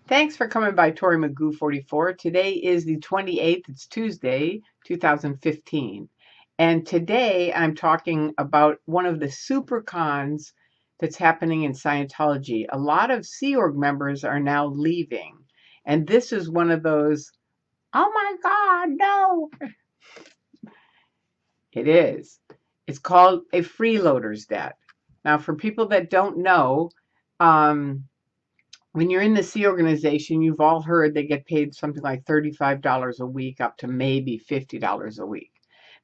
Thanks for coming by, Tory Magoo 44. Today is the 28th. It's Tuesday, 2015. And today I'm talking about one of the super cons that's happening in Scientology. A lot of Sea Org members are now leaving. And this is one of those, oh my God, no. It is. It's called a freeloader's debt. Now, for people that don't know, um, when you're in the Sea organization, you've all heard they get paid something like $35 a week up to maybe $50 a week.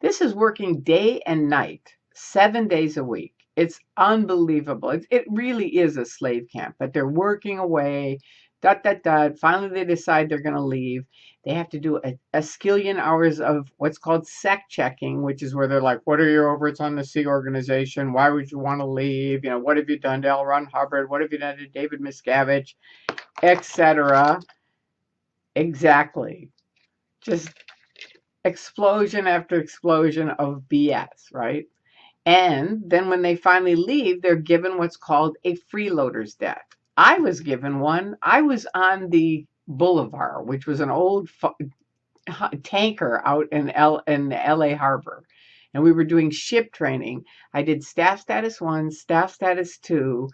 This is working day and night, 7 days a week. It's unbelievable. It really is a slave camp, but they're working away, dot, dot, dot. Finally, they decide they're going to leave. They have to do a skillion hours of what's called sec checking, which is where they're like, what are your overts on the Sea organization? Why would you want to leave? What have you done to L. Ron Hubbard? What have you done to David Miscavige? Etc. Exactly. Just explosion after explosion of BS, right? And then when they finally leave, they're given what's called a freeloader's debt. I was given one. I was on the Boulevard, which was an old tanker out in LA Harbor. And we were doing ship training. I did staff status 1, staff status 2.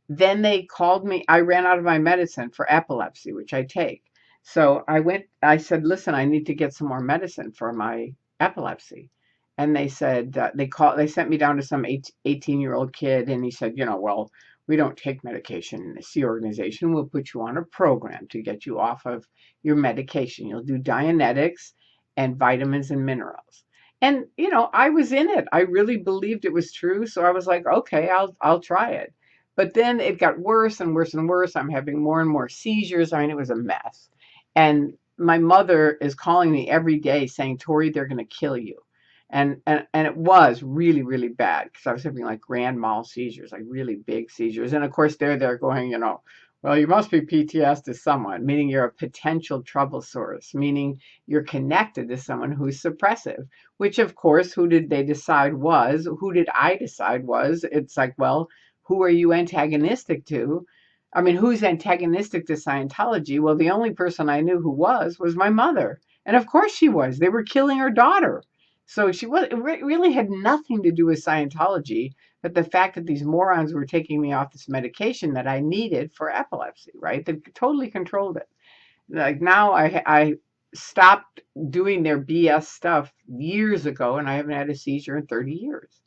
Then they called me. I ran out of my medicine for epilepsy, which I take. So I said, listen, I need to get some more medicine for my epilepsy. And they said, they sent me down to some 18-year-old kid. And he said, well, we don't take medication in the Sea organization. We'll put you on a program to get you off of your medication. You'll do Dianetics and vitamins and minerals. And, I was in it. I really believed it was true. So I was like, okay, I'll try it. But then it got worse and worse and worse. I'm having more and more seizures. I mean, it was a mess. And my mother is calling me every day saying, Tory, they're going to kill you. And it was really, really bad because I was having like grand mal seizures, like really big seizures. And of course, they're going, well, you must be PTS to someone, meaning you're a potential trouble source, meaning you're connected to someone who's suppressive, which of course, who did I decide was? It's like, well, who are you antagonistic to? I mean, who's antagonistic to Scientology? Well, the only person I knew who was my mother. And of course she was. They were killing her daughter. So it really had nothing to do with Scientology, but the fact that these morons were taking me off this medication that I needed for epilepsy, right? They totally controlled it. Like now I stopped doing their BS stuff years ago, and I haven't had a seizure in 30 years.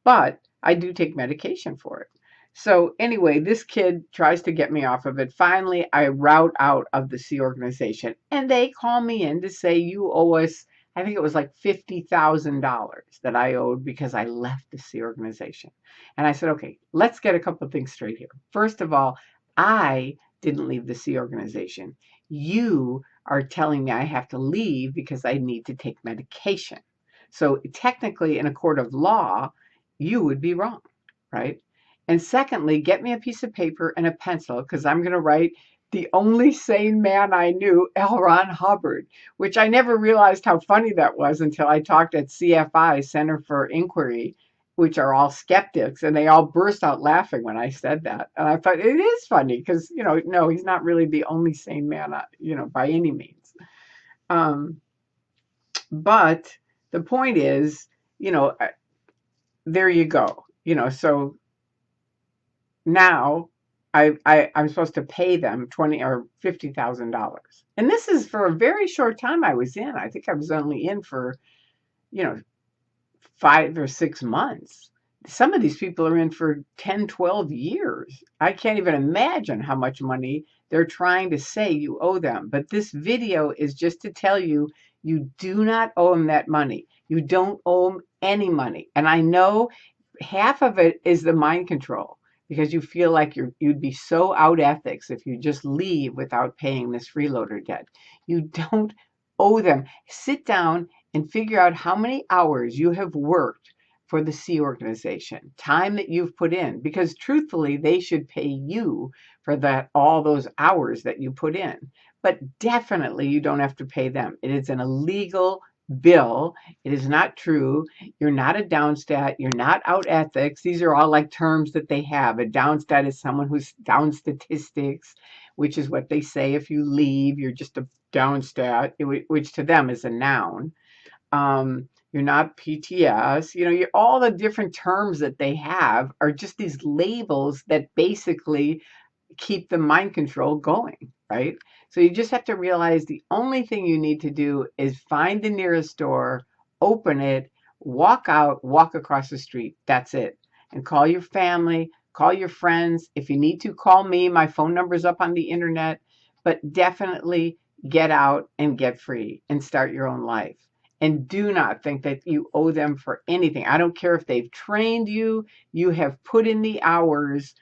But I do take medication for it. So anyway, this kid tries to get me off of it. Finally, I route out of the Sea organization, and they call me in to say, you owe us, I think it was like $50,000 that I owed because I left the Sea organization. And I said, okay, let's get a couple of things straight here. First of all, I didn't leave the Sea organization. You are telling me I have to leave because I need to take medication. So technically, in a court of law, you would be wrong, right? And secondly, get me a piece of paper and a pencil because I'm going to write the only sane man I knew, L. Ron Hubbard, which I never realized how funny that was until I talked at CFI, Center for Inquiry, which are all skeptics, and they all burst out laughing when I said that. And I thought it is funny because, no, he's not really the only sane man, by any means. But the point is, there you go. So now I'm supposed to pay them $20,000 or $50,000. And this is for a very short time I was in. I think I was only in for, 5 or 6 months. Some of these people are in for 10, 12 years. I can't even imagine how much money they're trying to say you owe them. But this video is just to tell you, you do not owe them that money. You don't owe them any money. And I know half of it is the mind control because you feel like you'd be so out ethics if you just leave without paying this freeloader debt. You don't owe them. Sit down and figure out how many hours you have worked for the Sea organization, time that you've put in, because truthfully, they should pay you for all those hours that you put in. But definitely you don't have to pay them. It is an illegal bill. It is not true. You're not a downstat. You're not out ethics. These are all like terms that they have. A downstat is someone who's down statistics. which is what they say if you leave, you're just a downstat, which to them is a noun. You're not PTS. All the different terms that they have are just these labels that basically keep the mind control going, right? So you just have to realize the only thing you need to do is find the nearest store, open it, walk out, walk across the street. That's it. And call your family, call your friends. If you need to, call me. My phone number's up on the internet. But definitely get out and get free and start your own life. And do not think that you owe them for anything. I don't care if they've trained you, you have put in the hours,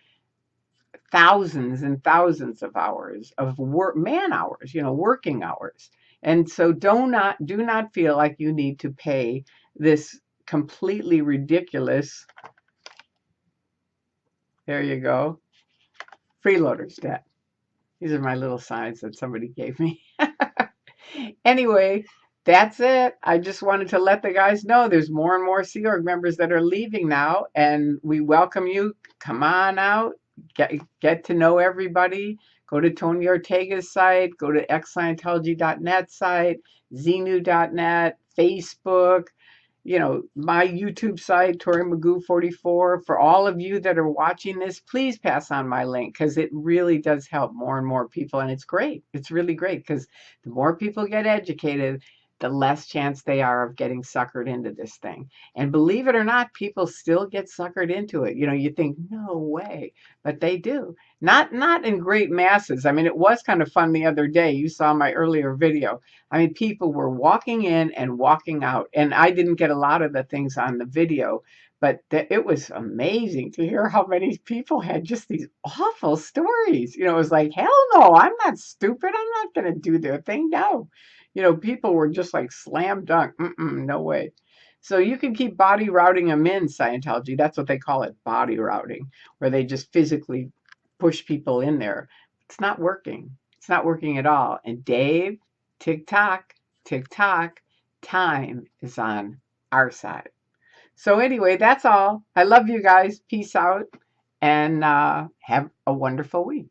thousands and thousands of hours of work, man hours, working hours. And so do not feel like you need to pay this completely ridiculous, there you go, freeloader's debt. These are my little signs that somebody gave me. Anyway, that's it. I just wanted to let the guys know there's more and more Sea Org members that are leaving now, and we welcome you. Come on out, get to know everybody. Go to Tony Ortega's site, go to xscientology.net site, xenu.net, Facebook, my YouTube site, Tory Magoo 44. For all of you that are watching this, please pass on my link because it really does help more and more people. And it's great. It's really great because the more people get educated, the less chance they are of getting suckered into this thing. And believe it or not, people still get suckered into it. You think, no way, but they do. Not in great masses. I mean, it was kind of fun the other day. You saw my earlier video. I mean, people were walking in and walking out, and I didn't get a lot of the things on the video, but it was amazing to hear how many people had just these awful stories. It was like, hell no, I'm not stupid. I'm not going to do their thing. No. People were just like slam dunk. No way. So you can keep body routing them in Scientology. That's what they call it, body routing, where they just physically push people in there. It's not working. It's not working at all. And Dave, tick tock, time is on our side. So anyway, that's all. I love you guys. Peace out and have a wonderful week.